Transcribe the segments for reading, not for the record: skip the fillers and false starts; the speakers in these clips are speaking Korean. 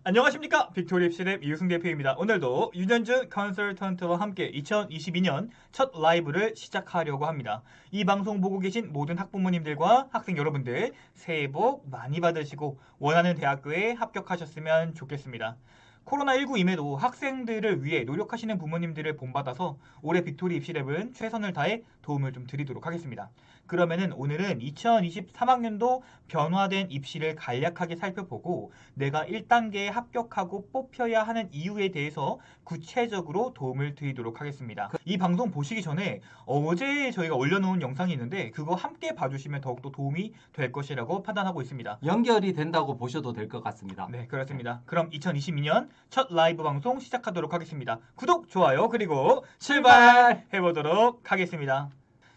안녕하십니까, 빅토리 입시랩 이유승 대표입니다. 오늘도 윤현준 컨설턴트와 함께 2022년 첫 라이브를 시작하려고 합니다. 이 방송 보고 계신 모든 학부모님들과 학생 여러분들 새해 복 많이 받으시고 원하는 대학교에 합격하셨으면 좋겠습니다. 코로나19임에도 학생들을 위해 노력하시는 부모님들을 본받아서 올해 빅토리 입시랩은 최선을 다해 도움을 좀 드리도록 하겠습니다. 그러면은 오늘은 2023학년도 변화된 입시를 간략하게 살펴보고 내가 1단계에 합격하고 뽑혀야 하는 이유에 대해서 구체적으로 도움을 드리도록 하겠습니다. 이 방송 보시기 전에 어제 저희가 올려놓은 영상이 있는데 그거 함께 봐주시면 더욱더 도움이 될 것이라고 판단하고 있습니다. 연결이 된다고 보셔도 될 것 같습니다. 네, 그렇습니다. 그럼 2022년 첫 라이브 방송 시작하도록 하겠습니다. 구독, 좋아요, 그리고 출발해보도록 하겠습니다.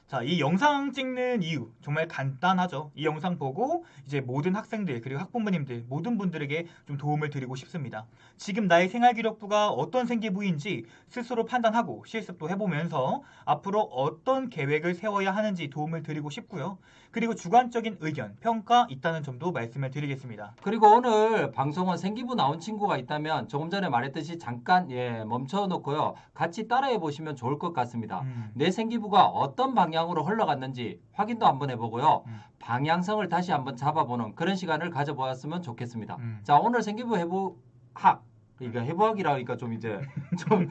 자, 이 영상 찍는 이유 정말 간단하죠. 이 영상 보고 이제 모든 학생들 그리고 학부모님들 모든 분들에게 좀 도움을 드리고 싶습니다. 지금 나의 생활기록부가 어떤 생기부인지 스스로 판단하고 실습도 해보면서 앞으로 어떤 계획을 세워야 하는지 도움을 드리고 싶고요. 그리고 주관적인 의견, 평가 있다는 점도 말씀을 드리겠습니다. 그리고 오늘 방송은 생기부 나온 친구가 있다면 조금 전에 말했듯이 잠깐 멈춰놓고요. 같이 따라해 보시면 좋을 것 같습니다. 내 생기부가 어떤 방향으로 흘러갔는지 확인도 한번 해보고요. 방향성을 다시 한번 잡아보는 그런 시간을 가져보았으면 좋겠습니다. 자, 오늘 생기부 해부학. 그러니까 해부학이라 하니까 좀 이제 좀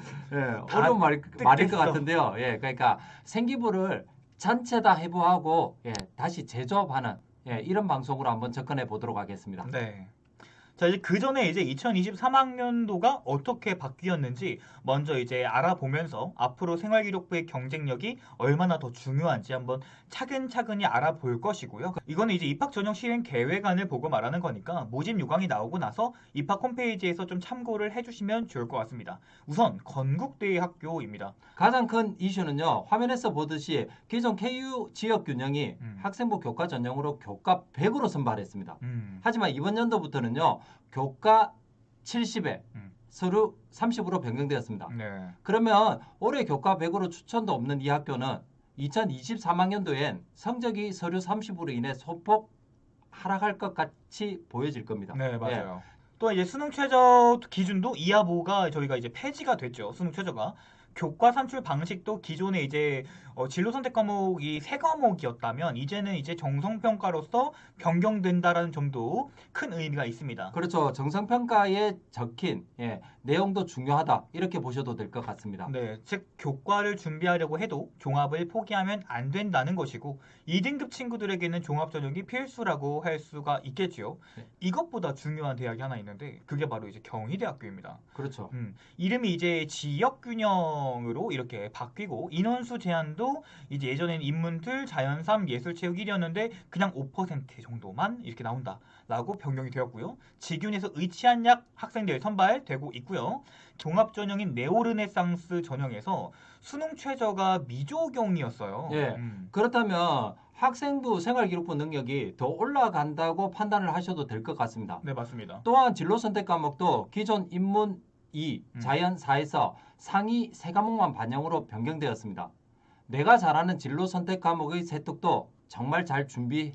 어려운 말일 것 같은데요. 그러니까 생기부를 전체 다 해부하고 다시 재조합하는 이런 방송으로 한번 접근해 보도록 하겠습니다. 네. 자, 이제 그 전에 이제 2023학년도가 어떻게 바뀌었는지 먼저 이제 알아보면서 앞으로 생활기록부의 경쟁력이 얼마나 더 중요한지 한번 차근차근히 알아볼 것이고요. 이거는 이제 입학 전형 시행 계획안을 보고 말하는 거니까 모집 요강이 나오고 나서 입학 홈페이지에서 좀 참고를 해주시면 좋을 것 같습니다. 우선 건국대의 학교입니다. 가장 큰 이슈는요. 화면에서 보듯이 기존 KU 지역균형이 학생부 교과 전형으로 교과 100으로 선발했습니다. 하지만 이번 연도부터는요. 교과 70에 서류 30으로 변경되었습니다. 네. 그러면 올해 교과 100으로 추천도 없는 이 학교는 2023학년도엔 성적이 서류 30으로 인해 소폭 하락할 것 같이 보여질 겁니다. 네, 맞아요. 또 이제 수능 최저 기준도 이하보가 저희가 이제 폐지가 됐죠. 수능 최저가. 교과 산출 방식도 기존에 이제 진로 선택 과목이 세 과목이었다면 이제는 이제 정성평가로서 변경된다라는 점도 큰 의미가 있습니다. 그렇죠. 정성평가에 적힌 내용도 중요하다. 이렇게 보셔도 될 것 같습니다. 네, 즉 교과를 준비하려고 해도 종합을 포기하면 안 된다는 것이고 2등급 친구들에게는 종합 전형이 필수라고 할 수가 있겠지요. 네. 이것보다 중요한 대학이 하나 있는데 그게 바로 이제 경희대학교입니다. 그렇죠. 이름이 이제 지역균형으로 이렇게 바뀌고 인원수 제한도 이제 예전에는 인문틀, 자연삼, 예술체육 1이었는데 그냥 5% 정도만 이렇게 나온다라고 변경이 되었고요. 직윤에서 의치한약 학생들 선발되고 있고요. 종합전형인 네오르네상스 전형에서 수능 최저가 미조경이었어요. 그렇다면 학생부 생활기록부 능력이 더 올라간다고 판단을 하셔도 될 것 같습니다. 네, 맞습니다. 또한 진로 선택 과목도 기존 인문 2, 자연 4에서 상위 3과목만 반영으로 변경되었습니다. 내가 잘 아는 진로 선택 과목의 세특도 정말 잘 준비해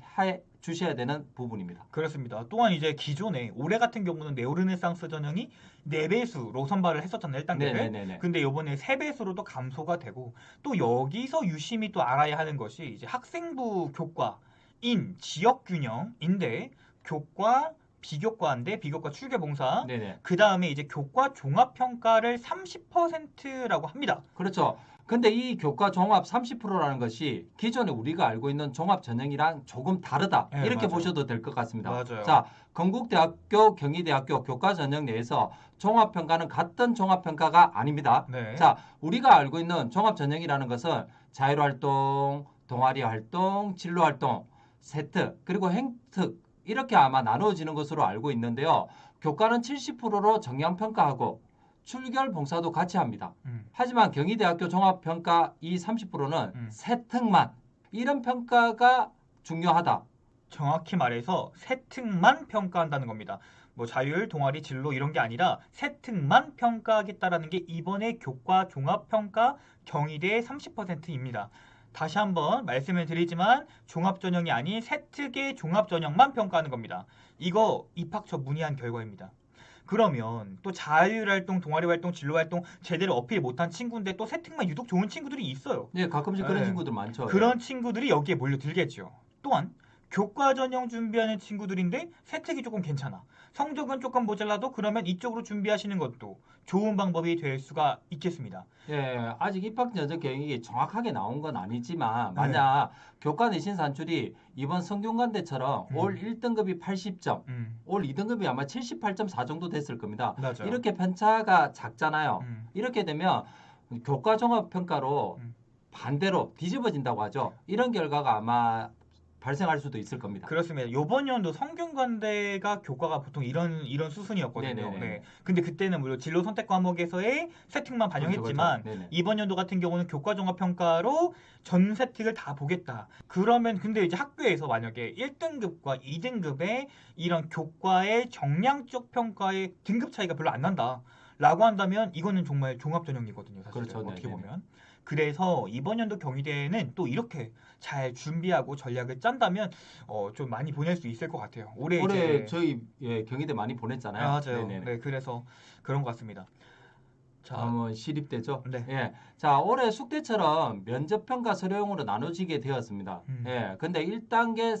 주셔야 되는 부분입니다. 그렇습니다. 또한 이제 기존에 올해 같은 경우는 네오르네상스 전형이 4배수로 선발을 했었잖아요. 1단계를. 근데 이번에 3배수로도 감소가 되고 또 여기서 유심히 또 알아야 하는 것이 이제 학생부 교과인 지역균형인데 교과 비교과인데 비교과 출결봉사 그 다음에 이제 교과 종합평가를 30%라고 합니다. 그렇죠. 근데 이 교과 종합 30%라는 것이 기존에 우리가 알고 있는 종합 전형이랑 조금 다르다. 이렇게 맞아요. 보셔도 될 것 같습니다. 맞아요. 자, 건국대학교, 경희대학교 교과 전형 내에서 종합평가는 같은 종합평가가 아닙니다. 자, 우리가 알고 있는 종합 전형이라는 것은 자율활동, 동아리 활동, 진로 활동, 세특, 그리고 행특 이렇게 아마 나누어지는 것으로 알고 있는데요. 교과는 70%로 정량평가하고 출결 봉사도 같이 합니다. 하지만 경희대학교 종합평가 이 30%는 세특만 이런 평가가 중요하다. 정확히 말해서 세특만 평가한다는 겁니다. 뭐 자율, 동아리, 진로 이런 게 아니라 세특만 평가하겠다라는 게 이번에 교과 종합평가 경희대의 30%입니다. 다시 한번 말씀을 드리지만 종합전형이 아닌 세특의 종합전형만 평가하는 겁니다. 이거 입학처 문의한 결과입니다. 그러면 또 자율활동, 동아리활동, 진로활동 제대로 어필 못한 친구인데 또 세특만 유독 좋은 친구들이 있어요. 예, 가끔씩 그런 예. 친구들 많죠. 그런 친구들이 여기에 몰려들겠죠. 또한 교과 전형 준비하는 친구들인데 세특이 조금 괜찮아. 성적은 조금 모자라도 그러면 이쪽으로 준비하시는 것도 좋은 방법이 될 수가 있겠습니다. 예, 아직 입학 전형 계획이 정확하게 나온 건 아니지만 네. 만약 교과 내신 산출이 이번 성균관대처럼 올 1등급이 80점, 올 2등급이 아마 78.4 정도 됐을 겁니다. 맞아. 이렇게 편차가 작잖아요. 음. 이렇게 되면 교과 종합 평가로 음. 반대로 뒤집어진다고 하죠. 이런 결과가 아마 발생할 수도 있을 겁니다. 그렇습니다. 요번 연도 성균관대가 교과가 보통 이런 수순이었거든요. 네네네. 네. 근데 그때는 물론 진로 선택 과목에서의 세특만 반영했지만 그렇죠. 네네. 이번 연도 같은 경우는 교과 종합 평가로 전 세특을 다 보겠다. 그러면 근데 이제 학교에서 만약에 1등급과 2등급의 이런 교과의 정량적 평가의 등급 차이가 별로 안 난다. 라고 한다면 이거는 정말 종합 전형이거든요. 사실 그렇죠. 어떻게 네네네. 보면. 그래서 이번 연도 경희대는 또 이렇게 잘 준비하고 전략을 짠다면 좀 많이 보낼 수 있을 것 같아요. 올해 이제 저희 경희대 많이 보냈잖아요. 맞아요. 네네네. 네, 그래서 그런 것 같습니다. 자, 다음은 시립대죠. 네. 예. 자, 올해 숙대처럼 면접평가 서류형으로 나눠지게 되었습니다. 예. 근데 1단계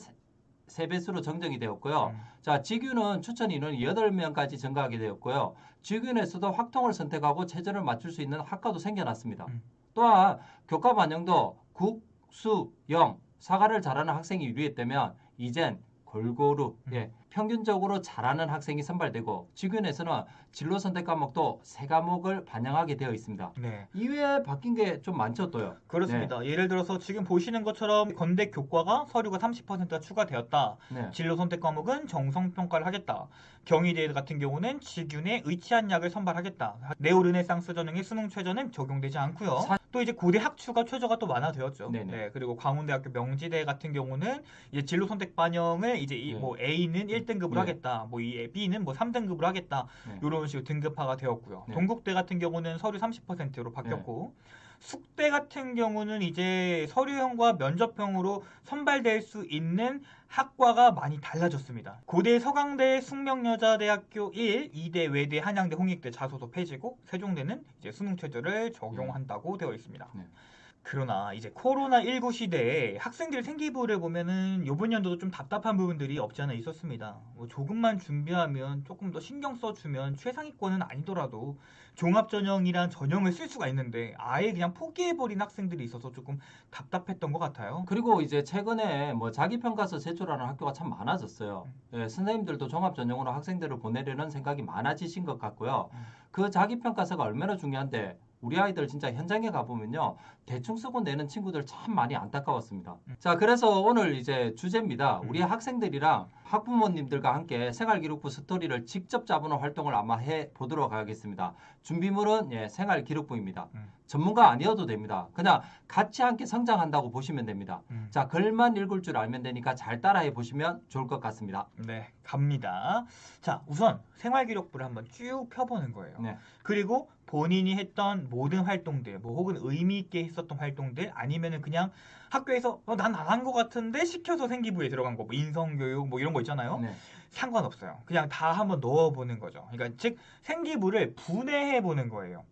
3배수로 정정이 되었고요. 자, 직윤은 추천 인원이 8명까지 증가하게 되었고요. 직윤에서도 확통을 선택하고 체제를 맞출 수 있는 학과도 생겨났습니다. 또한 교과 반영도 국, 수, 영, 사과를 잘하는 학생이 유리했다면 이젠 골고루 평균적으로 잘하는 학생이 선발되고 직윤에서는 진로 선택 과목도 3과목을 반영하게 되어 있습니다. 네. 이외에 바뀐 게 좀 많죠, 또요. 그렇습니다. 예를 들어서 지금 보시는 것처럼 건대 교과가 서류가 30%가 추가되었다. 네. 진로 선택 과목은 정성 평가를 하겠다. 경희대 같은 경우는 직윤에 의치한 약을 선발하겠다. 네오 르네상스 전형의 수능 최저는 적용되지 않고요. 또 이제 고대 학추가 최저가 또 완화되었죠. 네네. 네. 그리고 광운대학교 명지대 같은 경우는 이제 진로 선택 반영을 이제 뭐 A는 1등급으로 네. 하겠다. 뭐 이 B는 뭐 3등급으로 하겠다. 네. 이런 식으로 등급화가 되었고요. 네. 동국대 같은 경우는 서류 30%로 바뀌었고 숙대 같은 경우는 이제 서류형과 면접형으로 선발될 수 있는 학과가 많이 달라졌습니다. 고대 서강대 숙명여자대학교 1, 2대 외대 한양대 홍익대 자소서 폐지고 세종대는 이제 수능 최저를 적용한다고 되어 있습니다. 네. 그러나 이제 코로나19 시대에 학생들 생기부를 보면은 이번 연도도 좀 답답한 부분들이 없지 않아 있었습니다. 뭐 조금만 준비하면 조금 더 신경 써주면 최상위권은 아니더라도 종합전형이란 전형을 쓸 수가 있는데 아예 그냥 포기해버린 학생들이 있어서 조금 답답했던 것 같아요. 그리고 이제 최근에 뭐 자기평가서 제출하는 학교가 참 많아졌어요. 예, 선생님들도 종합전형으로 학생들을 보내려는 생각이 많아지신 것 같고요. 그 자기평가서가 얼마나 중요한데 우리 아이들 진짜 현장에 가보면요. 대충 쓰고 내는 친구들 참 많이 안타까웠습니다. 자, 그래서 오늘 이제 주제입니다. 우리 학생들이랑 학부모님들과 함께 생활기록부 스토리를 직접 짜보는 활동을 아마 해보도록 하겠습니다. 준비물은 생활기록부입니다. 전문가 아니어도 됩니다. 그냥 같이 함께 성장한다고 보시면 됩니다. 자, 글만 읽을 줄 알면 되니까 잘 따라해 보시면 좋을 것 같습니다. 네, 갑니다. 자, 우선 생활기록부를 한번 쭉 펴보는 거예요. 네. 그리고 본인이 했던 모든 활동들, 뭐 혹은 의미 있게 했었던 활동들, 아니면은 그냥 학교에서 난 안 한 것 같은데 시켜서 생기부에 들어간 거, 뭐 인성교육 뭐 이런 거 있잖아요. 네. 상관없어요. 그냥 다 한번 넣어보는 거죠. 그러니까 즉 생기부를 분해해 보는 거예요.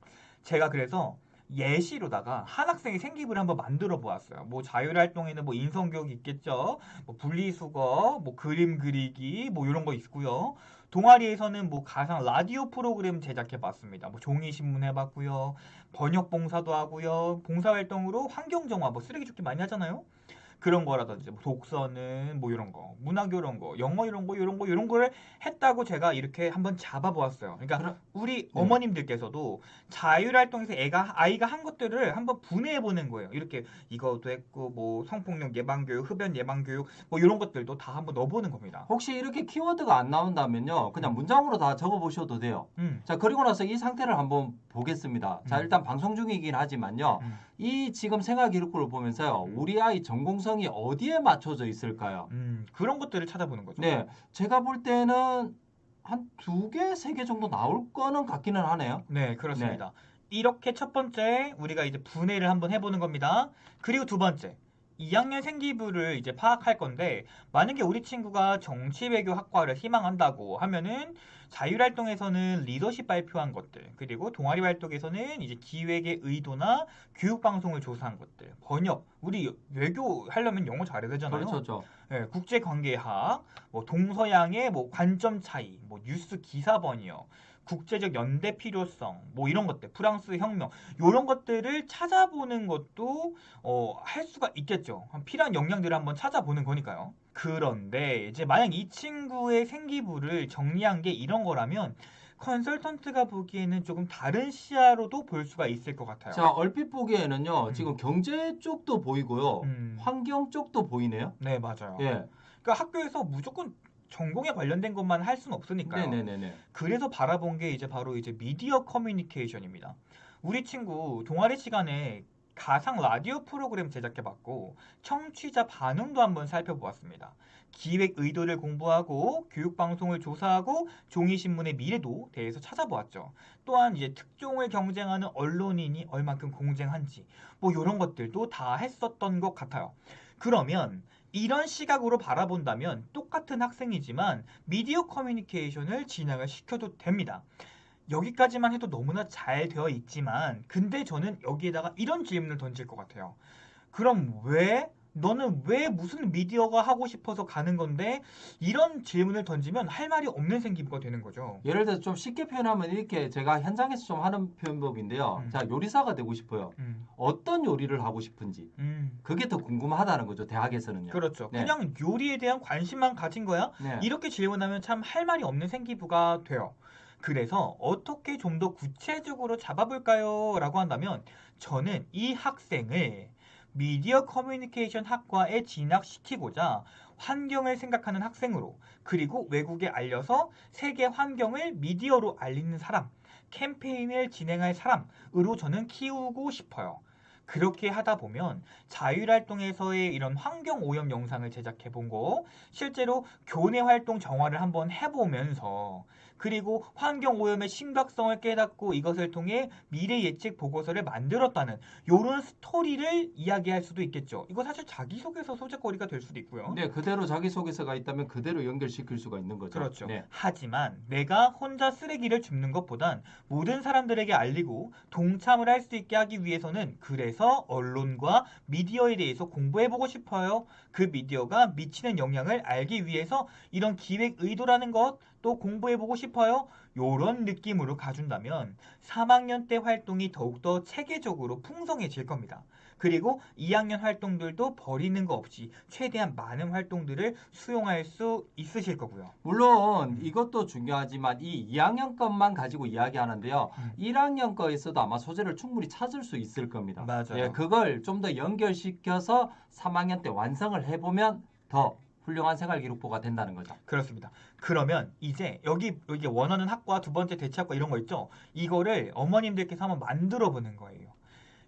제가 그래서 예시로다가 한 학생의 생기부를 한번 만들어 보았어요. 뭐 자율활동에는 뭐 인성교육 있겠죠. 뭐 분리수거, 뭐 그림 그리기, 뭐 이런 거 있고요. 동아리에서는 뭐 가상 라디오 프로그램 제작해 봤습니다. 뭐 종이 신문 해봤고요. 번역 봉사도 하고요. 봉사활동으로 환경정화, 뭐 쓰레기 줍기 많이 하잖아요. 그런 거라든지 뭐 독서는 뭐 이런 거, 문학교 이런 거, 영어 이런 거, 이런 거를 했다고 제가 이렇게 한번 잡아보았어요. 그러니까 우리 어머님들께서도 자율활동에서 아이가 한 것들을 한번 분해해 보는 거예요. 이렇게 이것도 했고 뭐 성폭력 예방교육, 흡연 예방교육 뭐 이런 것들도 다 한번 넣어보는 겁니다. 혹시 이렇게 키워드가 안 나온다면요. 그냥 문장으로 다 적어보셔도 돼요. 자, 그리고 나서 이 상태를 한번 보겠습니다. 자, 일단 방송 중이긴 하지만요. 이 지금 생활기록부를 보면서요. 우리 아이 전공성이 어디에 맞춰져 있을까요? 그런 것들을 찾아보는 거죠. 네, 제가 볼 때는 한 2개, 3개 정도 나올 거는 같기는 하네요. 네, 그렇습니다. 이렇게 첫 번째 우리가 이제 분해를 한번 해보는 겁니다. 그리고 두 번째 2학년 생기부를 이제 파악할 건데 만약에 우리 친구가 정치외교학과를 희망한다고 하면은 자율활동에서는 리더십 발표한 것들 그리고 동아리 활동에서는 이제 기획의 의도나 교육방송을 조사한 것들 번역 우리 외교 하려면 영어 잘해야 되잖아요. 그렇죠. 예, 국제관계학, 뭐 동서양의 뭐 관점 차이, 뭐 뉴스 기사 번역, 국제적 연대 필요성, 뭐 이런 것들, 프랑스 혁명, 이런 것들을 찾아보는 것도 할 수가 있겠죠. 필요한 역량들을 한번 찾아보는 거니까요. 그런데 이제 만약 이 친구의 생기부를 정리한 게 이런 거라면 컨설턴트가 보기에는 조금 다른 시야로도 볼 수가 있을 것 같아요. 자, 얼핏 보기에는요. 지금 경제 쪽도 보이고요. 음. 환경 쪽도 보이네요. 네, 맞아요. 예. 그러니까 학교에서 무조건 전공에 관련된 것만 할 수는 없으니까요. 네네네네. 그래서 바라본 게 이제 바로 이제 미디어 커뮤니케이션입니다. 우리 친구 동아리 시간에 가상 라디오 프로그램 제작해봤고 청취자 반응도 한번 살펴보았습니다. 기획 의도를 공부하고 교육 방송을 조사하고 종이 신문의 미래도 대해서 찾아보았죠. 또한 이제 특종을 경쟁하는 언론인이 얼만큼 공정한지 뭐 이런 것들도 다 했었던 것 같아요. 그러면 이런 시각으로 바라본다면 똑같은 학생이지만 미디어 커뮤니케이션을 진학을 시켜도 됩니다. 여기까지만 해도 너무나 잘 되어 있지만 근데 저는 여기에다가 이런 질문을 던질 것 같아요. 그럼 너는 왜 무슨 미디어가 하고 싶어서 가는 건데 이런 질문을 던지면 할 말이 없는 생기부가 되는 거죠. 예를 들어서 좀 쉽게 표현하면 이렇게 제가 현장에서 좀 하는 표현법인데요. 자, 요리사가 되고 싶어요. 어떤 요리를 하고 싶은지. 그게 더 궁금하다는 거죠. 대학에서는요. 그렇죠. 네. 그냥 요리에 대한 관심만 가진 거야? 네. 이렇게 질문하면 참 할 말이 없는 생기부가 돼요. 그래서 어떻게 좀 더 구체적으로 잡아볼까요? 라고 한다면 저는 이 학생을 미디어 커뮤니케이션 학과에 진학시키고자 환경을 생각하는 학생으로 그리고 외국에 알려서 세계 환경을 미디어로 알리는 사람, 캠페인을 진행할 사람으로 저는 키우고 싶어요. 그렇게 하다 보면 자율활동에서의 이런 환경 오염 영상을 제작해 본 거, 실제로 교내 활동 정화를 한번 해보면서 그리고 환경 오염의 심각성을 깨닫고 이것을 통해 미래 예측 보고서를 만들었다는 이런 스토리를 이야기할 수도 있겠죠. 이거 사실 자기소개서 소재거리가 될 수도 있고요. 네, 그대로 자기소개서가 있다면 그대로 연결시킬 수가 있는 거죠. 그렇죠. 네. 하지만 내가 혼자 쓰레기를 줍는 것보단 모든 사람들에게 알리고 동참을 할 수 있게 하기 위해서는 그래서 언론과 미디어에 대해서 공부해보고 싶어요. 그 미디어가 미치는 영향을 알기 위해서 이런 기획 의도라는 것 또 공부해보고 싶어요. 요런 느낌으로 가준다면 3학년 때 활동이 더욱더 체계적으로 풍성해질 겁니다. 그리고 2학년 활동들도 버리는 거 없이 최대한 많은 활동들을 수용할 수 있으실 거고요. 물론 이것도 중요하지만 이 2학년 것만 가지고 이야기하는데요. 1학년 거에서도 아마 소재를 충분히 찾을 수 있을 겁니다. 맞아요. 예, 그걸 좀 더 연결시켜서 3학년 때 완성을 해보면 더 훌륭한 생활 기록부가 된다는 거죠. 그렇습니다. 그러면 이제 여기 원하는 학과, 두 번째 대체학과 이런 거 있죠? 이거를 어머님들께서 한번 만들어 보는 거예요.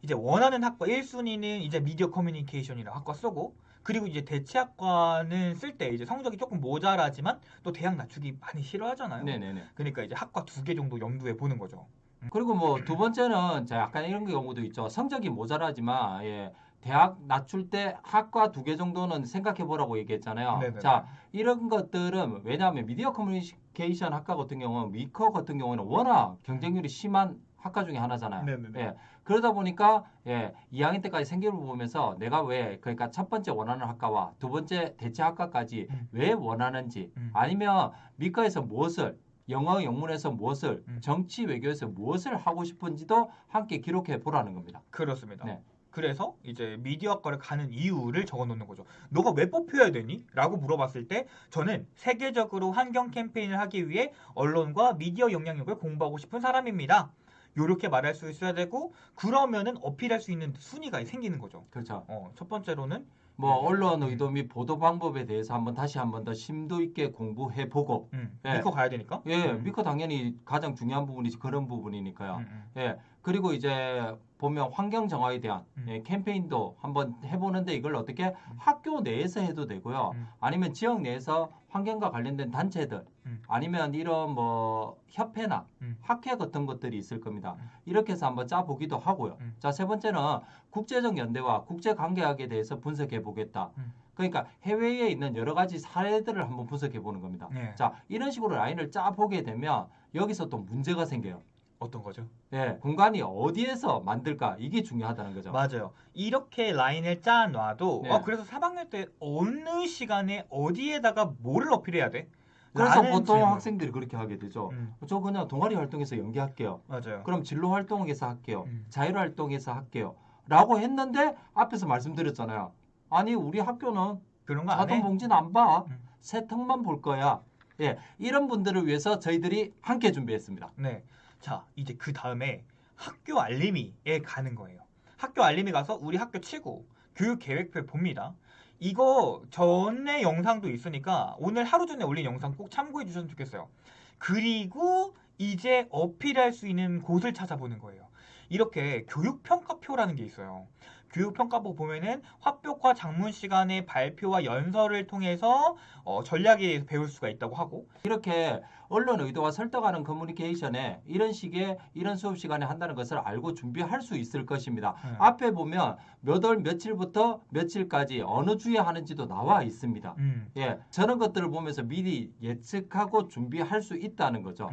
이제 원하는 학과 1순위는 이제 미디어 커뮤니케이션이라는 학과 쓰고 그리고 이제 대체학과는 쓸 때 이제 성적이 조금 모자라지만 또 대학 낮추기 많이 싫어하잖아요. 네네네. 그러니까 이제 학과 2개 정도 염두에 보는 거죠. 그리고 뭐 두 번째는 자 약간 이런 경우도 있죠. 성적이 모자라지만 예, 대학 낮출 때 학과 2개 정도는 생각해 보라고 얘기했잖아요. 네네네. 자 이런 것들은 왜냐하면 미디어 커뮤니케이션 학과 같은 경우는 위커 같은 경우는 워낙 경쟁률이 심한 학과 중에 하나잖아요. 네네네. 예, 그러다 보니까 예, 2학년 때까지 생기를 보면서 내가 왜 그러니까 첫 번째 원하는 학과와 두 번째 대체 학과까지 왜 원하는지 아니면 미과에서 무엇을 영어 영문에서 무엇을 정치 외교에서 무엇을 하고 싶은지도 함께 기록해 보라는 겁니다. 그렇습니다. 네. 그래서 이제 미디어학과를 가는 이유를 적어놓는 거죠. 너가 왜 뽑혀야 되니? 라고 물어봤을 때 저는 세계적으로 환경 캠페인을 하기 위해 언론과 미디어 영향력을 공부하고 싶은 사람입니다. 이렇게 말할 수 있어야 되고 그러면은 어필할 수 있는 순위가 생기는 거죠. 그렇죠. 첫 번째로는 뭐 언론 의도 및 보도 방법에 대해서 다시 한번 더 심도 있게 공부해 보고 믿고 가야 되니까. 예, 미커 당연히 가장 중요한 부분이 그런 부분이니까요. 예, 그리고 이제 보면 환경 정화에 대한 캠페인도 한번 해보는데 이걸 어떻게 학교 내에서 해도 되고요. 아니면 지역 내에서 환경과 관련된 단체들 아니면 이런 뭐 협회나 학회 같은 것들이 있을 겁니다. 이렇게 해서 한번 짜보기도 하고요. 자, 세 번째는 국제적 연대와 국제관계학에 대해서 분석해 보겠다. 그러니까 해외에 있는 여러 가지 사례들을 한번 분석해 보는 겁니다. 네. 자, 이런 식으로 라인을 짜보게 되면 여기서 또 문제가 생겨요. 어떤 거죠? 예, 공간이 어디에서 만들까? 이게 중요하다는 거죠. 맞아요. 이렇게 라인을 짜놔도 네. 그래서 3학년 때 어느 시간에 어디에다가 뭐를 어필해야 돼? 그래서 라는 보통 질문. 학생들이 그렇게 하게 되죠. 저 그냥 동아리 활동에서 연기할게요. 맞아요. 그럼 진로 활동에서 할게요. 자율 활동에서 할게요. 라고 했는데 앞에서 말씀드렸잖아요. 아니 우리 학교는 그런 거 안 자동 해? 봉진 안 봐. 세턱만 볼 거야. 예, 이런 분들을 위해서 저희들이 함께 준비했습니다. 네. 자, 이제 그 다음에 학교 알림이에 가는 거예요. 학교 알림이 가서 우리 학교 치고 교육 계획표를 봅니다. 이거 전에 영상도 있으니까 오늘 하루 전에 올린 영상 꼭 참고해 주셨으면 좋겠어요. 그리고 이제 어필할 수 있는 곳을 찾아보는 거예요. 이렇게 교육평가표라는 게 있어요. 교육평가표 보면은 화표과 작문 시간의 발표와 연설을 통해서 전략에 대해서 배울 수가 있다고 하고 이렇게 언론 의도와 설득하는 커뮤니케이션에 이런 식의 이런 수업 시간에 한다는 것을 알고 준비할 수 있을 것입니다. 앞에 보면 몇 월 며칠부터 며칠까지 어느 주에 하는지도 나와 있습니다. 예, 저런 것들을 보면서 미리 예측하고 준비할 수 있다는 거죠.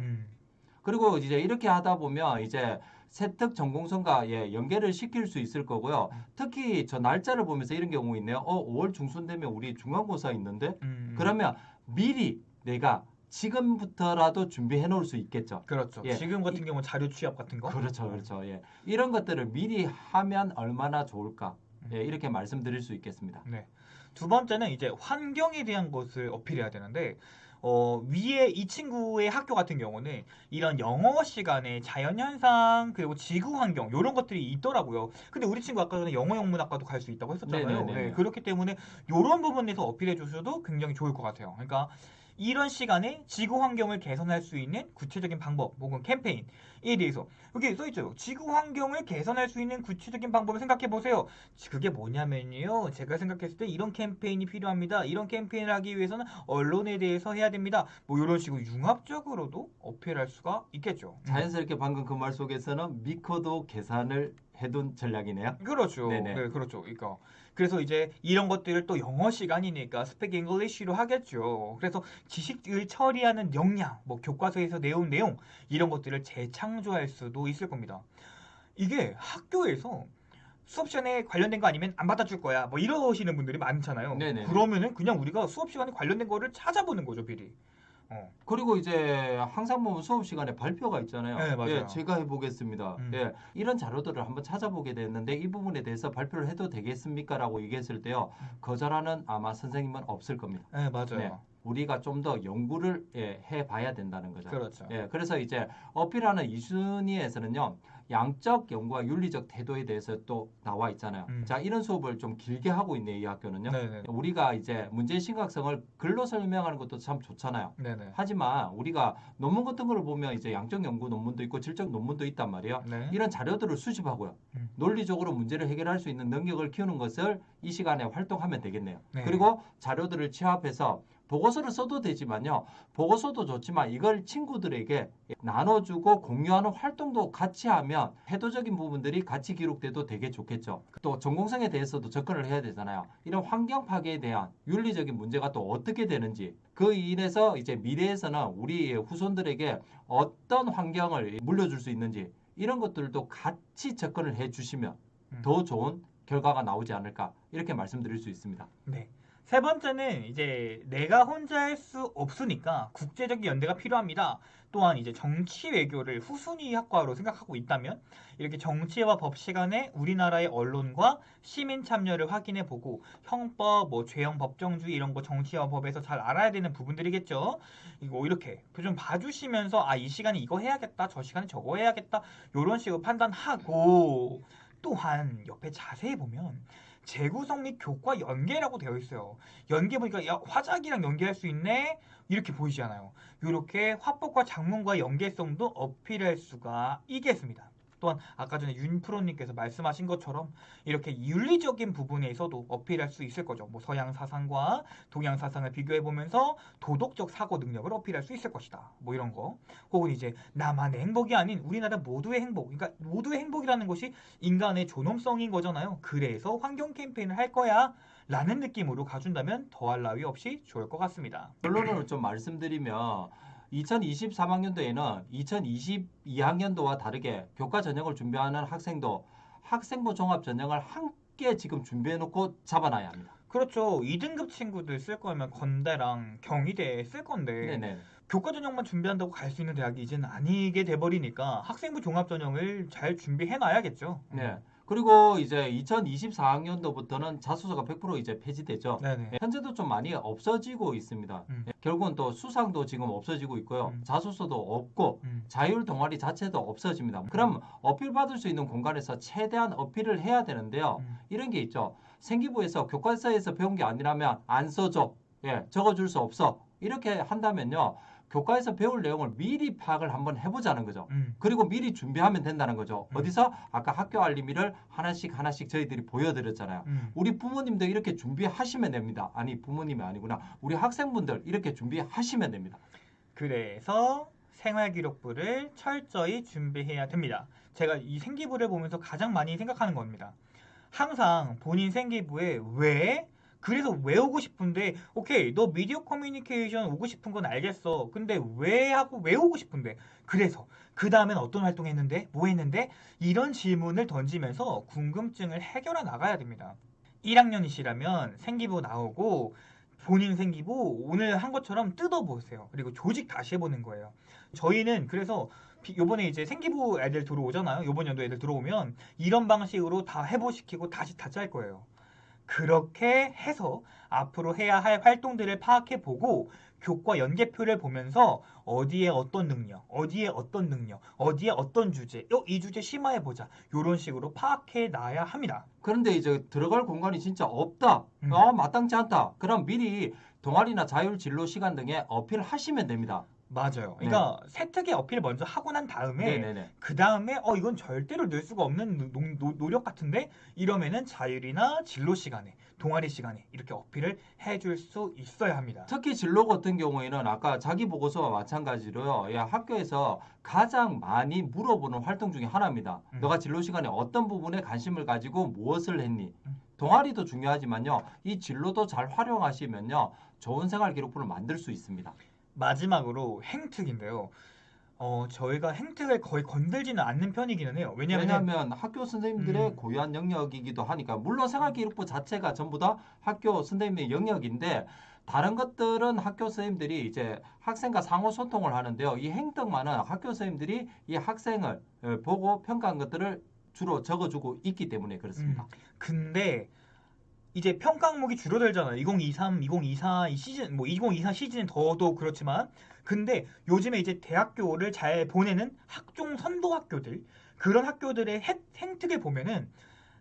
그리고 이제 이렇게 하다 보면 이제 세특 전공성과 연계를 시킬 수 있을 거고요. 특히 저 날짜를 보면서 이런 경우 있네요. 5월 중순 되면 우리 중간고사 있는데 그러면 미리 내가 지금부터라도 준비해 놓을 수 있겠죠. 그렇죠. 예. 지금 같은 경우 자료 취합 같은 거. 그렇죠, 그렇죠. 예. 이런 것들을 미리 하면 얼마나 좋을까? 예, 이렇게 말씀드릴 수 있겠습니다. 네. 두 번째는 이제 환경에 대한 것을 어필해야 되는데 위에 이 친구의 학교 같은 경우는 이런 영어 시간에 자연현상 그리고 지구환경 이런 것들이 있더라고요. 근데 우리 친구 아까 전에 영어 영문학과도 갈 수 있다고 했었잖아요. 네네네. 네, 그렇기 때문에 이런 부분에서 어필해 주셔도 굉장히 좋을 것 같아요. 그러니까 이런 시간에 지구 환경을 개선할 수 있는 구체적인 방법 혹은 캠페인에 대해서 여기 써있죠. 지구 환경을 개선할 수 있는 구체적인 방법을 생각해 보세요. 그게 뭐냐면요. 제가 생각했을 때 이런 캠페인이 필요합니다. 이런 캠페인을 하기 위해서는 언론에 대해서 해야 됩니다. 뭐 이런 식으로 융합적으로도 어필할 수가 있겠죠. 자연스럽게 방금 그 말 속에서는 미코도 계산을 해둔 전략이네요. 그렇죠. 네네. 네, 그렇죠. 그러니까 그래서 이제 이런 것들을 또 영어 시간이니까 스펙 잉글리시로 하겠죠. 그래서 지식을 처리하는 역량, 뭐 교과서에서 내온 내용 이런 것들을 재창조할 수도 있을 겁니다. 이게 학교에서 수업 시간에 관련된 거 아니면 안 받아줄 거야. 뭐 이러시는 분들이 많잖아요. 네네. 그러면은 그냥 우리가 수업 시간에 관련된 거를 찾아보는 거죠, 미리. 그리고 이제 항상 보면 수업 시간에 발표가 있잖아요. 네, 맞아요. 예, 제가 해보겠습니다. 예, 이런 자료들을 한번 찾아보게 됐는데 이 부분에 대해서 발표를 해도 되겠습니까? 라고 얘기했을 때요. 거절하는 아마 선생님은 없을 겁니다. 네, 맞아요. 네. 우리가 좀 더 연구를 해봐야 된다는 거죠. 그렇죠. 예, 그래서 이제 어필하는 2순위에서는요. 양적 연구와 윤리적 태도에 대해서 또 나와 있잖아요. 자, 이런 수업을 좀 길게 하고 있네요. 이 학교는요. 네네. 우리가 이제 문제의 심각성을 글로 설명하는 것도 참 좋잖아요. 네네. 하지만 우리가 논문 같은 걸 보면 이제 양적 연구 논문도 있고 질적 논문도 있단 말이에요. 네. 이런 자료들을 수집하고요. 논리적으로 문제를 해결할 수 있는 능력을 키우는 것을 이 시간에 활동하면 되겠네요. 네. 그리고 자료들을 취합해서 보고서를 써도 되지만요. 보고서도 좋지만 이걸 친구들에게 나눠주고 공유하는 활동도 같이 하면 해도적인 부분들이 같이 기록돼도 되게 좋겠죠. 또 전공성에 대해서도 접근을 해야 되잖아요. 이런 환경 파괴에 대한 윤리적인 문제가 또 어떻게 되는지 그 인해서 이제 미래에서는 우리 후손들에게 어떤 환경을 물려줄 수 있는지 이런 것들도 같이 접근을 해 주시면 더 좋은 결과가 나오지 않을까 이렇게 말씀드릴 수 있습니다. 네. 세 번째는 이제 내가 혼자 할 수 없으니까 국제적인 연대가 필요합니다. 또한 이제 정치 외교를 후순위 학과로 생각하고 있다면 이렇게 정치와 법 시간에 우리나라의 언론과 시민 참여를 확인해 보고 형법, 뭐 죄형 법정주의 이런 거 정치와 법에서 잘 알아야 되는 부분들이겠죠. 이거 이렇게 좀 봐주시면서 이 시간에 이거 해야겠다, 저 시간에 저거 해야겠다 이런 식으로 판단하고 또한 옆에 자세히 보면 재구성 및 교과 연계라고 되어 있어요. 연계 보니까 야, 화작이랑 연계할 수 있네? 이렇게 보이지 않아요. 이렇게 화법과 작문과 연계성도 어필할 수가 있겠습니다. 또한 아까 전에 윤 프로님께서 말씀하신 것처럼 이렇게 윤리적인 부분에 있어도 어필할 수 있을 거죠. 뭐 서양 사상과 동양 사상을 비교해 보면서 도덕적 사고 능력을 어필할 수 있을 것이다. 뭐 이런 거. 혹은 이제 나만의 행복이 아닌 우리나라 모두의 행복. 그러니까 모두의 행복이라는 것이 인간의 존엄성인 거잖아요. 그래서 환경 캠페인을 할 거야. 라는 느낌으로 가준다면 더할 나위 없이 좋을 것 같습니다. 결론으로 좀 말씀드리면 2023학년도에는 2022학년도와 다르게 교과 전형을 준비하는 학생도 학생부 종합 전형을 함께 지금 준비해 놓고 잡아놔야 합니다. 그렇죠. 2등급 친구들 쓸 거면 건대랑 경희대에 쓸 건데 네네. 교과 전형만 준비한다고 갈 수 있는 대학이 이제는 아니게 돼버리니까 학생부 종합 전형을 잘 준비해 놔야겠죠. 네. 그리고 이제 2024학년도부터는 자소서가 100% 이제 폐지되죠. 네네. 현재도 좀 많이 없어지고 있습니다. 결국은 또 수상도 지금 없어지고 있고요. 자소서도 없고 자율 동아리 자체도 없어집니다. 그럼 어필 받을 수 있는 공간에서 최대한 어필을 해야 되는데요. 이런 게 있죠. 생기부에서 교과서에서 배운 게 아니라면 안 써줘. 예, 적어줄 수 없어. 이렇게 한다면요. 교과에서 배울 내용을 미리 파악을 한번 해보자는 거죠. 그리고 미리 준비하면 된다는 거죠. 어디서? 아까 학교 알림이를 하나씩 저희들이 보여드렸잖아요. 우리 부모님들 이렇게 준비하시면 됩니다. 아니 부모님이 아니구나. 우리 학생분들 이렇게 준비하시면 됩니다. 그래서 생활기록부를 철저히 준비해야 됩니다. 제가 이 생기부를 보면서 가장 많이 생각하는 겁니다. 항상 본인 생기부에 왜? 그래서 외우고 싶은데 오케이 너 미디어 커뮤니케이션 오고 싶은 건 알겠어. 근데 왜 하고 외우고 싶은데 그래서 그 다음엔 어떤 활동했는데 뭐 했는데 이런 질문을 던지면서 궁금증을 해결해 나가야 됩니다. 1학년이시라면 생기부 나오고 본인 생기부 오늘 한 것처럼 뜯어보세요. 그리고 조직 다시 해보는 거예요. 저희는 그래서 요번에 이제 생기부 애들 들어오잖아요. 요번 연도 애들 들어오면 이런 방식으로 다 해보시키고 다시 다 짤 거예요. 그렇게 해서 앞으로 해야 할 활동들을 파악해보고 교과 연계표를 보면서 어디에 어떤 능력, 어디에 어떤 능력, 어디에 어떤 주제, 이 주제 심화해보자. 이런 식으로 파악해 놔야 합니다. 그런데 이제 들어갈 공간이 진짜 없다. 마땅치 않다. 그럼 미리 동아리나 자율 진로 시간 등에 어필하시면 됩니다. 맞아요. 그러니까 세특의 어필 먼저 하고 난 다음에 네네네. 그 다음에 이건 절대로 늘 수가 없는 노력 같은데 이러면은 자율이나 진로 시간에 동아리 시간에 이렇게 어필을 해줄 수 있어야 합니다. 특히 진로 같은 경우에는 아까 자기 보고서와 마찬가지로요. 야, 학교에서 가장 많이 물어보는 활동 중에 하나입니다. 너가 진로 시간에 어떤 부분에 관심을 가지고 무엇을 했니? 동아리도 중요하지만요. 이 진로도 잘 활용하시면요. 좋은 생활 기록부를 만들 수 있습니다. 마지막으로 행특인데요. 저희가 행특을 거의 건들지는 않는 편이기는 해요. 왜냐하면 학교 선생님들의 고유한 영역이기도 하니까. 물론 생활기록부 자체가 전부 다 학교 선생님의 영역인데 다른 것들은 학교 선생님들이 이제 학생과 상호 소통을 하는데요. 이 행특만은 학교 선생님들이 이 학생을 보고 평가한 것들을 주로 적어주고 있기 때문에 그렇습니다. 근데 이제 평가 항목이 줄어들잖아요. 2023, 2024 이 시즌, 뭐 2024 시즌은 더더욱 그렇지만, 근데 요즘에 이제 대학교를 잘 보내는 학종 선도 학교들, 그런 학교들의 행특을 보면은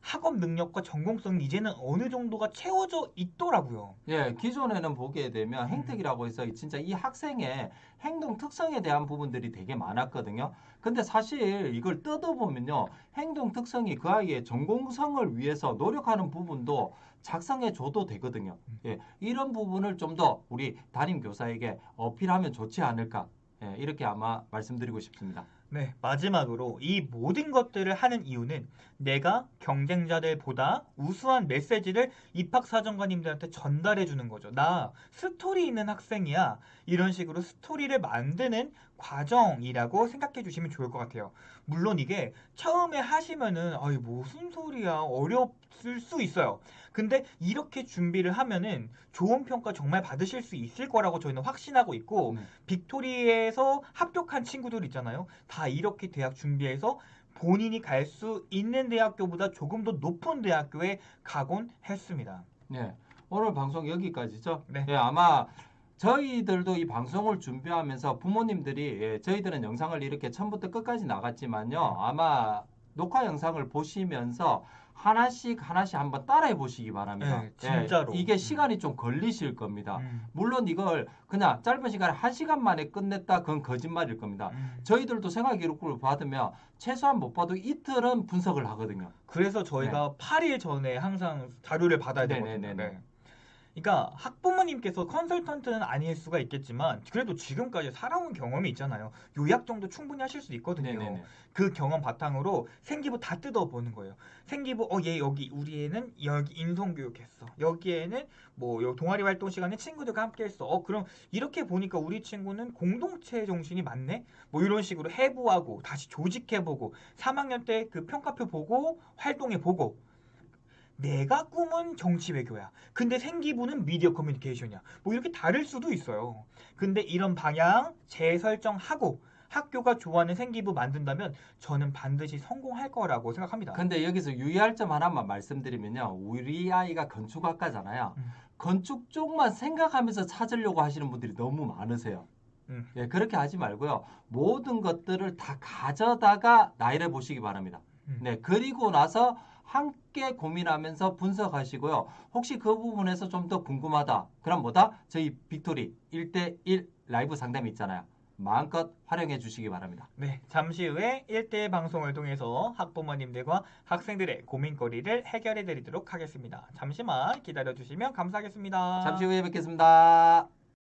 학업 능력과 전공성이 이제는 어느 정도가 채워져 있더라고요. 예, 기존에는 보게 되면 행특이라고 해서 진짜 이 학생의 행동 특성에 대한 부분들이 되게 많았거든요. 근데 사실 이걸 뜯어보면요. 행동 특성이 그 아이의 전공성을 위해서 노력하는 부분도 작성해 줘도 되거든요. 예, 이런 부분을 좀 더 우리 담임 교사에게 어필하면 좋지 않을까. 예, 이렇게 아마 말씀드리고 싶습니다. 네, 마지막으로 이 모든 것들을 하는 이유는 내가 경쟁자들보다 우수한 메시지를 입학사정관님들한테 전달해 주는 거죠. 나 스토리 있는 학생이야. 이런 식으로 스토리를 만드는 과정이라고 생각해 주시면 좋을 것 같아요. 물론 이게 처음에 하시면은 무슨 소리야 어렵을 수 있어요. 근데 이렇게 준비를 하면은 좋은 평가 정말 받으실 수 있을 거라고 저희는 확신하고 있고 빅토리에서 합격한 친구들 있잖아요. 다 이렇게 대학 준비해서 본인이 갈 수 있는 대학교보다 조금 더 높은 대학교에 가곤 했습니다. 네, 오늘 방송 여기까지죠. 네. 예, 아마 저희들도 이 방송을 준비하면서 부모님들이 저희들은 영상을 이렇게 처음부터 끝까지 나갔지만요. 아마 녹화 영상을 보시면서 하나씩 한번 따라해 보시기 바랍니다. 네, 진짜로. 이게 시간이 좀 걸리실 겁니다. 물론 이걸 그냥 짧은 시간에 1시간 만에 끝냈다 그건 거짓말일 겁니다. 저희들도 생활 기록부를 받으면 최소한 못 봐도 이틀은 분석을 하거든요. 그래서 저희가 8일 전에 항상 자료를 받아야 되거든요. 네네네네. 네. 그러니까 학부모님께서 컨설턴트는 아닐 수가 있겠지만 그래도 지금까지 살아온 경험이 있잖아요. 요약 정도 충분히 하실 수 있거든요. 네네네. 그 경험 바탕으로 생기부 다 뜯어보는 거예요. 생기부 얘 여기 우리 애는 여기 인성교육했어. 여기에는 뭐 요 동아리 활동 시간에 친구들과 함께했어. 그럼 이렇게 보니까 우리 친구는 공동체 정신이 많네. 뭐 이런 식으로 해부하고 다시 조직해보고 3학년 때 그 평가표 보고 활동해보고. 내가 꿈은 정치 외교야. 근데 생기부는 미디어 커뮤니케이션이야. 뭐 이렇게 다를 수도 있어요. 근데 이런 방향 재설정하고 학교가 좋아하는 생기부 만든다면 저는 반드시 성공할 거라고 생각합니다. 근데 여기서 유의할 점 하나만 말씀드리면요. 우리 아이가 건축학과잖아요. 건축 쪽만 생각하면서 찾으려고 하시는 분들이 너무 많으세요. 예, 그렇게 하지 말고요. 모든 것들을 다 가져다가 나열해 보시기 바랍니다. 네, 그리고 나서 함께 고민하면서 분석하시고요. 혹시 그 부분에서 좀 더 궁금하다. 그럼 뭐다? 저희 빅토리 1대1 라이브 상담이 있잖아요. 마음껏 활용해 주시기 바랍니다. 네, 잠시 후에 1대1 방송을 통해서 학부모님들과 학생들의 고민거리를 해결해 드리도록 하겠습니다. 잠시만 기다려 주시면 감사하겠습니다. 잠시 후에 뵙겠습니다.